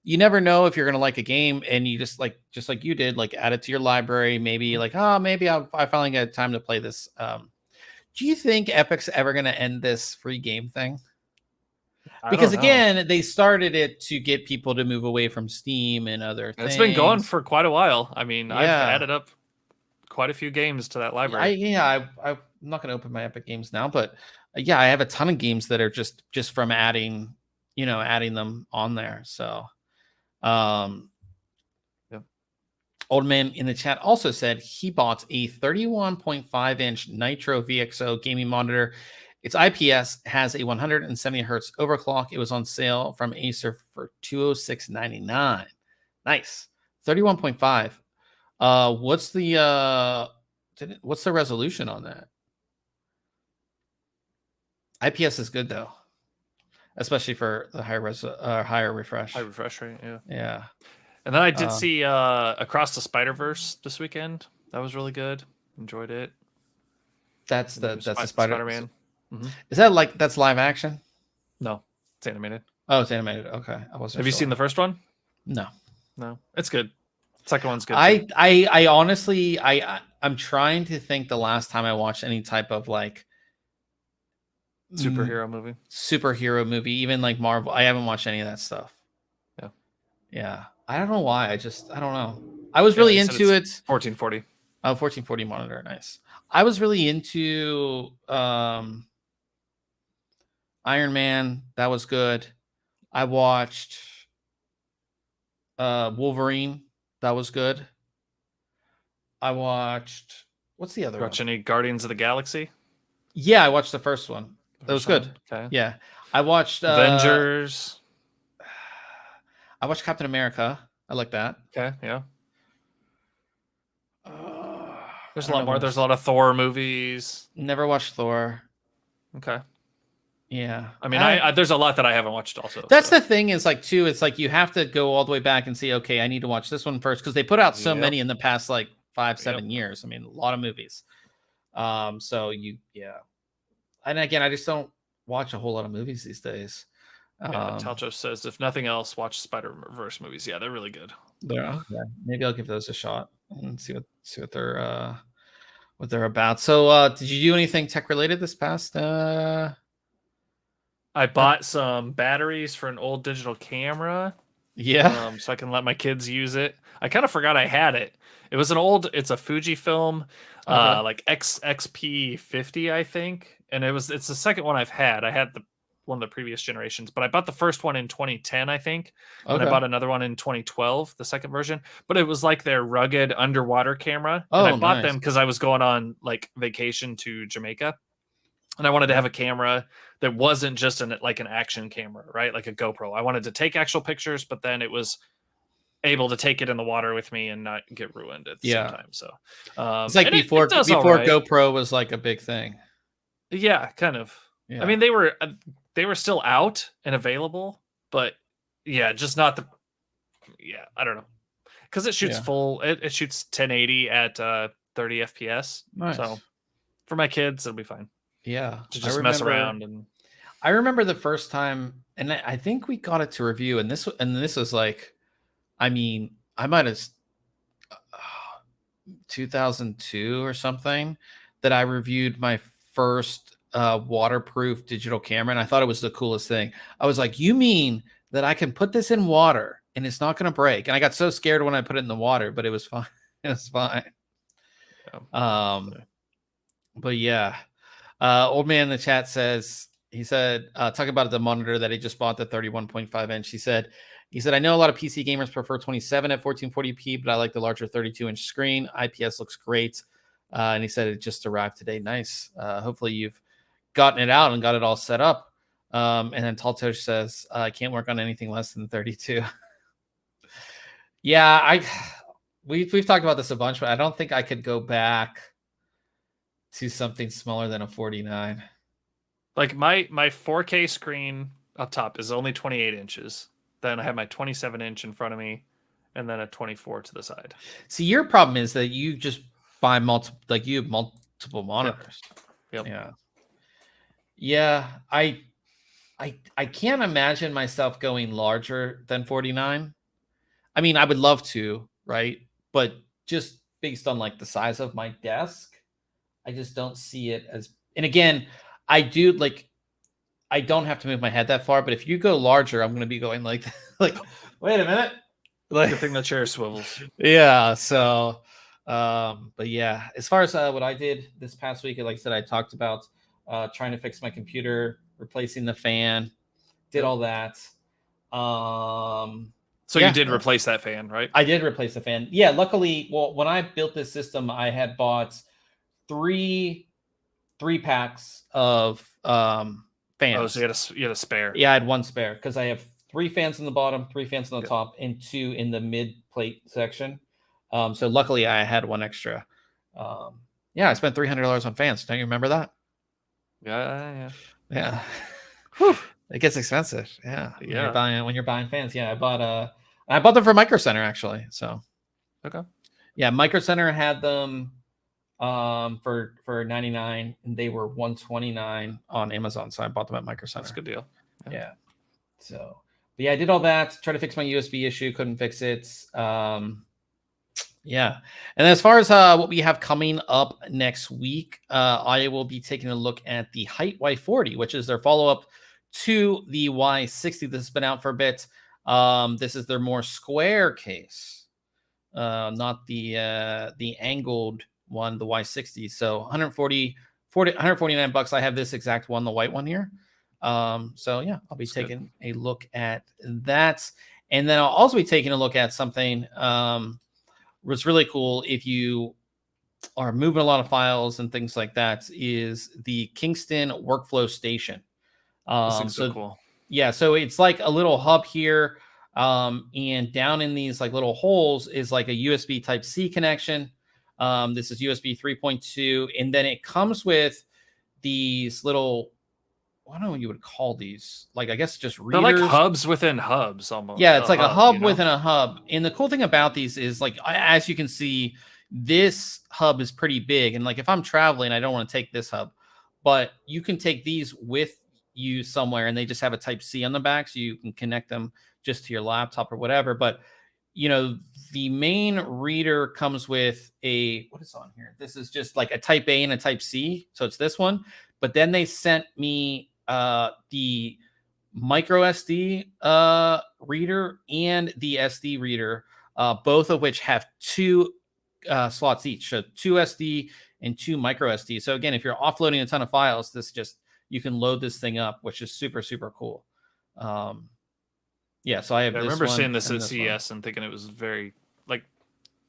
you never know if you're going to like a game, and you just like you did, like add it to your library. Maybe like, maybe I finally get time to play this. Do you think Epic's ever going to end this free game thing? Because again, they started it to get people to move away from Steam and other things. It's been going for quite a while. I mean, I've added up quite a few games to that library. I'm not going to open my Epic games now, but yeah, I have a ton of games that are just from adding them on there. So, Old Man in the chat also said he bought a 31.5-inch Nitro VXO gaming monitor. Its IPS has a 170 hertz overclock. It was on sale from Acer for $206.99. Nice. 31.5. What's the resolution on that? IPS is good though, especially for the higher refresh. High refresh rate, yeah. Yeah. And then I did see Across the Spider-Verse this weekend. That was really good. Enjoyed it. That's the Spider-Man. Mm-hmm. Is that that's live action? No, it's animated. Oh, it's animated. Okay, I wasn't. Have you seen the first one? No, it's good. Second one's good. I honestly, I'm trying to think the last time I watched any type of like superhero movie, even like Marvel. I haven't watched any of that stuff. Yeah. I don't know why. I don't know. I was really into it. 1440. Oh, 1440 monitor. Nice. I was really into Iron Man. That was good. I watched Wolverine. That was good. I watched, what's the other one? Watch any Guardians of the Galaxy? Yeah, I watched the first one. That was good. Okay. Yeah. I watched Avengers. I watched Captain America. I like that. Okay, yeah. There's a lot more. There's a lot of Thor movies. Never watched Thor. Okay. Yeah. I mean, there's a lot that I haven't watched also. That's the thing is like, too, it's like you have to go all the way back and see, okay, I need to watch this one first because they put out so many in the past like 5-7 years. I mean, a lot of movies. So and again, I just don't watch a whole lot of movies these days. Talcho says, if nothing else, watch Spider-Verse movies. Yeah, they're really good. Yeah, maybe I'll give those a shot and see what they're about. So, did you do anything tech related this past? I bought some batteries for an old digital camera. Yeah. So I can let my kids use it. I kind of forgot I had it. It's a Fujifilm, like XP50, I think, and it's the second one I've had. I had the one of the previous generations, but I bought the first one in 2010, I think. Okay. And I bought another one in 2012, the second version. But it was like their rugged underwater camera. Oh, and I bought nice. them because I was going on like vacation to Jamaica. And I wanted to have a camera that wasn't just an action camera, right? Like a GoPro. I wanted to take actual pictures, but then it was able to take it in the water with me and not get ruined at the same time. So it's like before GoPro was like a big thing. Yeah, kind of. Yeah. I mean, they were still out and available, but yeah, just not the. Yeah, I don't know, because it shoots full. It shoots 1080 at 30 FPS. Nice. So for my kids, it'll be fine. Yeah, to just mess around. And I remember the first time, and I think we got it to review, and this was like, I mean, I might have 2002 or something that I reviewed my first waterproof digital camera, and I thought it was the coolest thing. I was like, you mean that I can put this in water and it's not going to break? And I got so scared when I put it in the water, but it was fine. It was fine. But yeah, old man in the chat says, he said, talking about the monitor that he just bought, the 31.5 inch. He said, I know a lot of PC gamers prefer 27 at 1440p, but I like the larger 32-inch screen. IPS looks great. And he said it just arrived today. Nice. Hopefully you've gotten it out and got it all set up. And then Taltosh says, I can't work on anything less than 32. Yeah, we've talked about this a bunch, but I don't think I could go back to something smaller than a 49. Like my 4K screen up top is only 28 inches. Then I have my 27-inch in front of me, and then a 24 to the side. See, your problem is that you just buy multiple, like you have multiple monitors. Yep. Yeah. Yeah. I can't imagine myself going larger than 49. I mean, I would love to, right? But just based on like the size of my desk, I just don't see it as, and again, I do like, I don't have to move my head that far, but if you go larger, I'm going to be going like, wait a minute. Like, good thing the chair swivels. Yeah. So, but yeah, as far as what I did this past week, like I said, I talked about trying to fix my computer, replacing the fan, did all that. So you did replace that fan, right? I did replace the fan. Yeah. Luckily, well, when I built this system, I had bought three packs of fans. Oh, so you had a spare. Yeah, I had one spare because I have 3 fans on the bottom, 3 fans on the top, and 2 in the mid plate section. So luckily I had one extra. Yeah, I spent $300 on fans. Don't you remember that? Yeah. Whew, it gets expensive. Yeah. When you're buying fans. Yeah, I bought them for Micro Center actually. So okay. Yeah, Micro Center had them for $99, and they were $129 on Amazon. So I bought them at Micro Center. That's a good deal. Yeah. So, but yeah, I did all that. Tried to fix my USB issue. Couldn't fix it. Yeah. And as far as what we have coming up next week, I will be taking a look at the Height Y40, which is their follow-up to the Y60. This has been out for a bit. This is their more square case, not the angled one, the Y60. So $149. I have this exact one, the white one here. So yeah, I'll be taking a look at that. And then I'll also be taking a look at something what's really cool if you are moving a lot of files and things like that is the Kingston Workflow Station. So cool. Yeah, so it's like a little hub here. And down in these like little holes is like a USB Type-C connection. This is USB 3.2, and then it comes with these little, I don't know what you would call these. Like, I guess just readers. They're like hubs within hubs almost. Yeah, it's like a hub within a hub. And the cool thing about these is, like, as you can see, this hub is pretty big. And like, if I'm traveling, I don't want to take this hub, but you can take these with you somewhere, and they just have a Type-C on the back, so you can connect them just to your laptop or whatever. But you know, the main reader comes with what is on here? This is just like a Type A and a Type-C. So it's this one. But then they sent me the micro SD reader and the SD reader, both of which have 2 slots each. So 2 SD and 2 micro SD. So again, if you're offloading a ton of files, this just you can load this thing up, which is super, super cool. Yeah, so I have I this remember one seeing this and at this CES and thinking it was very like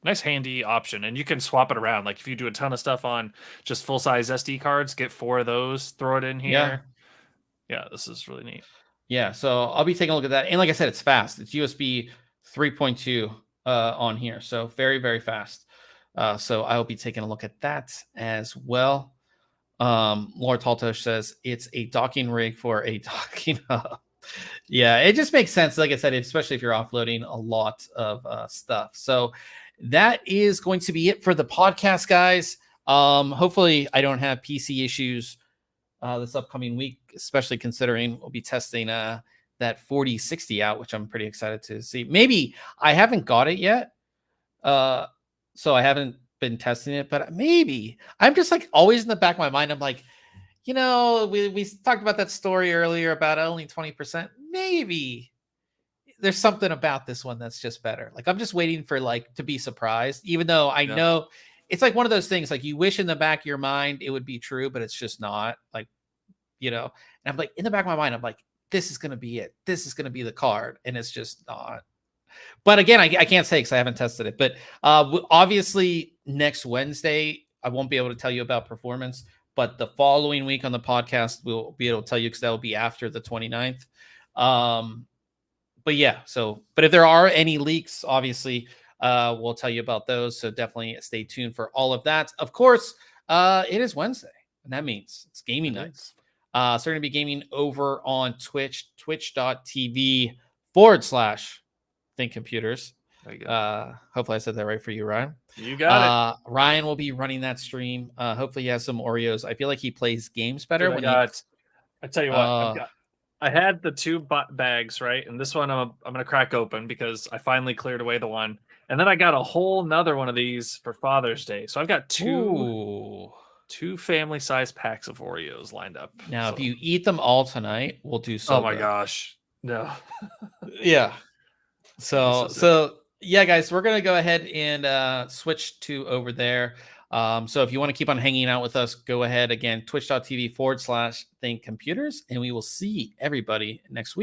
nice handy option, and you can swap it around. Like if you do a ton of stuff on just full size SD cards, get 4 of those, throw it in here. Yeah, this is really neat. Yeah, so I'll be taking a look at that. And like I said, it's fast. It's USB 3.2 on here. So very, very fast. So I'll be taking a look at that as well. Laura Taltosh says it's a docking rig for a docking hub. Yeah, it just makes sense. Like I said, especially if you're offloading a lot of stuff. So that is going to be it for the podcast, guys. Hopefully I don't have PC issues this upcoming week, especially considering we'll be testing that 4060 out, which I'm pretty excited to see. Maybe I haven't got it yet, so I haven't been testing it, but maybe I'm just like always in the back of my mind. I'm like, you know, we talked about that story earlier about only 20%. Maybe there's something about this one that's just better. Like I'm just waiting for like to be surprised, even though I know it's like one of those things like you wish in the back of your mind it would be true, but it's just not. Like, you know, and I'm like in the back of my mind, I'm like, this is gonna be it. This is gonna be the card, and it's just not. But again, I can't say because I haven't tested it. But obviously next Wednesday I won't be able to tell you about performance, but the following week on the podcast we'll be able to tell you because that will be after the 29th. But yeah, but if there are any leaks, obviously we'll tell you about those. So definitely stay tuned for all of that. Of course, it is Wednesday, and that means it's gaming night. So we're going to be gaming over on Twitch, twitch.tv/ThinkComputers. Hopefully I said that right for you, Ryan. You got it. Ryan will be running that stream. Hopefully he has some Oreos. I feel like he plays games better. Dude, I tell you what, I had the 2 bags, right? And this one I'm going to crack open because I finally cleared away the one. And then I got a whole nother one of these for Father's Day. So I've got two family-sized packs of Oreos lined up. Now, if you eat them all tonight, we'll do so. Oh my gosh. No. Yeah. So yeah, guys, we're going to go ahead and switch to over there. So if you want to keep on hanging out with us, go ahead again, twitch.tv/ThinkComputers, and we will see everybody next week.